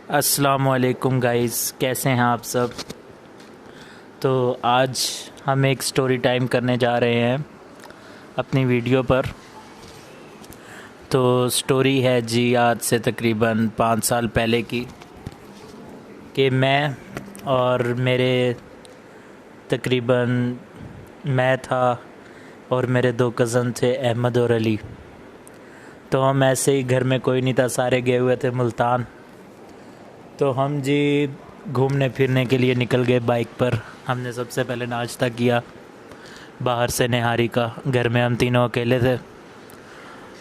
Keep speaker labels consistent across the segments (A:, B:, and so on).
A: अस्सलामुअलैकुम गाइस, कैसे हैं आप सब। तो आज हम एक स्टोरी टाइम करने जा रहे हैं अपनी वीडियो पर। तो स्टोरी है जी आज से तकरीबन 5 साल पहले की, कि मैं और मेरे तकरीबन मैं था और मेरे 2 कज़न थे, अहमद और अली। तो हम ऐसे ही, घर में कोई नहीं था, सारे गए हुए थे मुल्तान। तो हम जी घूमने फिरने के लिए निकल गए बाइक पर। हमने सबसे पहले नाश्ता किया बाहर से निहारी का। घर में हम तीनों अकेले थे,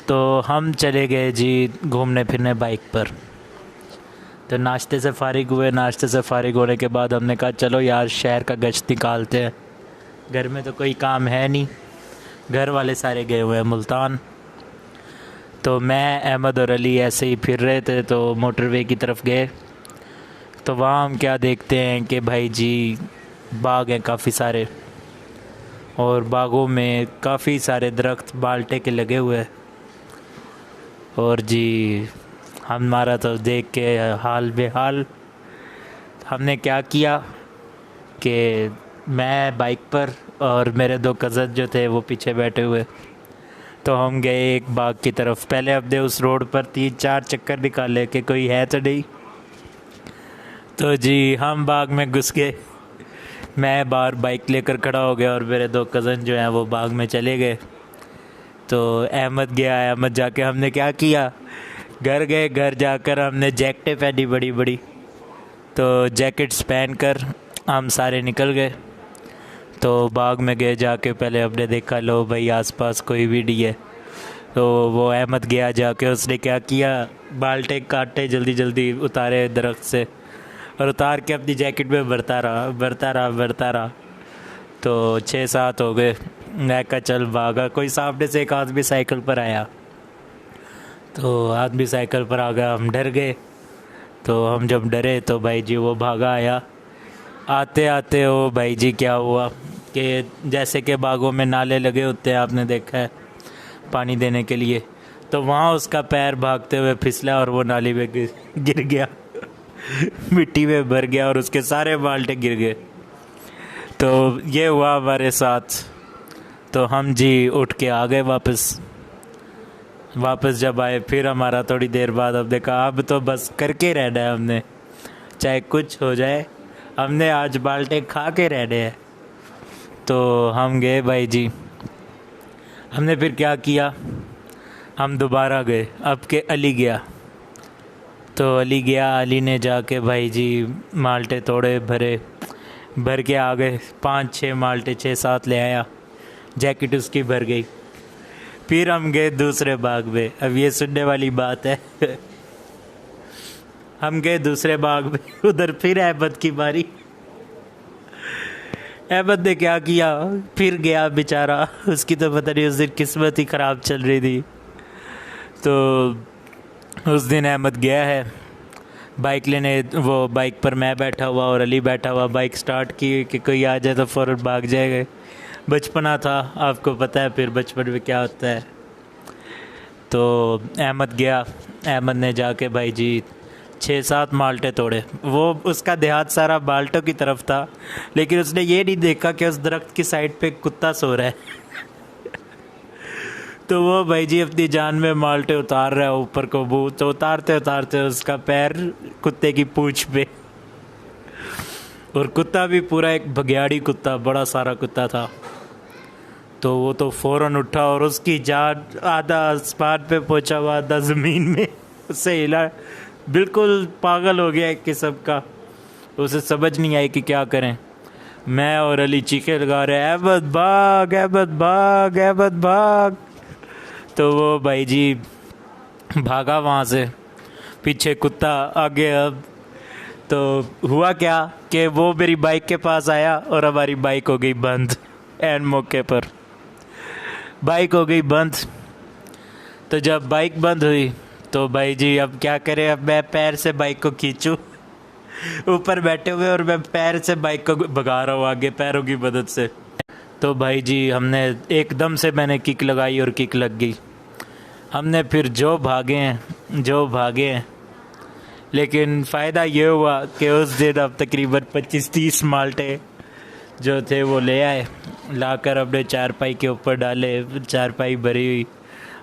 A: तो हम चले गए जी घूमने फिरने बाइक पर। तो नाश्ते से फ़ारिग हुए। नाश्ते से फ़ारिग होने के बाद हमने कहा चलो यार शहर का गश्त निकालते हैं। घर में तो कोई काम है नहीं, घर वाले सारे गए हुए हैं मुल्तान। तो मैं, अहमद और अली ऐसे ही फिर रहे थे, तो मोटरवे की तरफ गए। तो वहाँ हम क्या देखते हैं कि भाई जी बाग हैं काफ़ी सारे, और बागों में काफ़ी सारे दरख्त बाल्टे के लगे हुए हैं। और जी हमारा तो देख के हाल बेहाल। हमने क्या किया कि मैं बाइक पर और मेरे 2 कज़न जो थे वो पीछे बैठे हुए। तो हम गए एक बाग की तरफ। पहले हमने उस रोड पर 3-4 चक्कर निकाले कि कोई है तो नहीं। तो जी हम बाग में घुस गए। मैं बाहर बाइक लेकर खड़ा हो गया और मेरे 2 कज़न जो हैं वो बाग में चले गए। तो अहमद गया। अहमद जाके हमने क्या किया, घर गए। घर जाकर हमने जैकेटें पहनी बड़ी बड़ी। तो जैकेट्स पहन कर हम सारे निकल गए। तो बाग में गए, जाके पहले हमने देखा लो भाई आसपास कोई भी नहीं है। तो वो अहमद गया, जाके उसने क्या किया, बाल्टे काटे, जल्दी जल्दी उतारे दरख्त से और उतार के अपनी जैकेट में भरता रहा। तो 6-7 हो गए। मैं कहा चल भागा। कोई सामने से एक आदमी साइकिल पर आया। तो आदमी साइकिल पर आ गया, हम डर गए। तो हम जब डरे तो भाई जी वो भागा आया। आते आते वो भाई जी क्या हुआ कि जैसे कि बागों में नाले लगे होते हैं, आपने देखा है पानी देने के लिए। तो वहाँ उसका पैर भागते हुए फिसला और वो नाली में गिर गया। मिट्टी में भर गया और उसके सारे बाल्टे गिर गए। तो ये हुआ हमारे साथ। तो हम जी उठ के आ गए वापस जब आए फिर हमारा थोड़ी देर बाद हमने कहा अब तो बस करके रहना है, हमने चाहे कुछ हो जाए, हमने आज बाल्टे खा के रहने हैं। तो हम गए भाई जी। हमने फिर क्या किया, हम दोबारा गए। अब के अली गया। तो अली गया, अली ने जाके भाई जी माल्टे तोड़े, भर के आ गए। 5-6 माल्टे, 6-7 ले आया। जैकेट उसकी भर गई। फिर हम गए दूसरे बाग में। अब ये सुनने वाली बात है। हम गए दूसरे बाग में, उधर फिर अहमद की बारी। अहमद ने क्या किया, फिर गया बेचारा। उसकी तो पता नहीं उस दिन किस्मत ही ख़राब चल रही थी। तो उस दिन अहमद गया है बाइक लेने। वो बाइक पर मैं बैठा हुआ और अली बैठा हुआ। बाइक स्टार्ट की कि कोई आ जाए तो फ़ौरन भाग जाएगा। बचपना था, आपको पता है फिर बचपन में क्या होता है। तो अहमद गया। अहमद ने जाके भाई जी 6-7 माल्टे तोड़े। वो उसका देहात सारा बाल्टों की तरफ था, लेकिन उसने ये नहीं देखा कि उस दरख्त की साइड पे कुत्ता सो रहा है। तो वो भाई जी अपनी जान में माल्टे उतार रहा है ऊपर को। तो उतारते उतारते उसका पैर कुत्ते की पूंछ पे। और कुत्ता भी पूरा एक भगयाड़ी कुत्ता, बड़ा सारा कुत्ता था। तो वो तो फ़ौरन उठा और उसकी जान आधा आसमान पे पहुंचा हुआ, आधा ज़मीन में। उससे हिला, बिल्कुल पागल हो गया एक किस्म का। उसे समझ नहीं आई कि क्या करें। मैं और अली चीखे लगा रहे हैं अहमद भाग, अहमद भाग, अहमद भाग। तो वो भाई जी भागा वहाँ से, पीछे कुत्ता आगे। अब तो हुआ क्या कि वो मेरी बाइक के पास आया और हमारी बाइक हो गई बंद। एंड मौके पर बाइक हो गई बंद। तो जब बाइक बंद हुई तो भाई जी अब क्या करें। अब मैं पैर से बाइक को खींचूं, ऊपर बैठे हुए, और मैं पैर से बाइक को भगा रहा हूँ आगे पैरों की मदद से। तो भाई जी हमने एकदम से, मैंने किक लगाई और किक लग गई। हमने फिर जो भागे हैं लेकिन फ़ायदा ये हुआ कि उस दिन अब तकरीबन 25-30 माल्टे जो थे वो ले आए, लाकर अपने चारपाई के ऊपर डाले, चारपाई भरी हुई,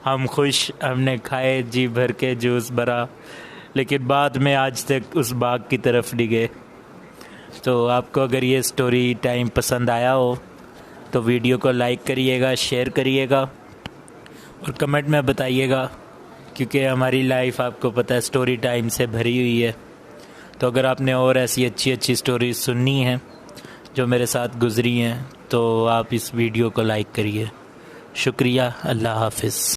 A: हम खुश, हमने खाए जी भर के, जूस भरा, लेकिन बाद में आज तक उस बाग की तरफ नहीं गए। तो आपको अगर ये स्टोरी टाइम पसंद आया हो तो वीडियो को लाइक करिएगा, शेयर करिएगा और कमेंट में बताइएगा, क्योंकि हमारी लाइफ आपको पता है स्टोरी टाइम से भरी हुई है। तो अगर आपने और ऐसी अच्छी अच्छी स्टोरी सुननी है जो मेरे साथ गुजरी हैं तो आप इस वीडियो को लाइक करिए। शुक्रिया, अल्लाह हाफ़िज़।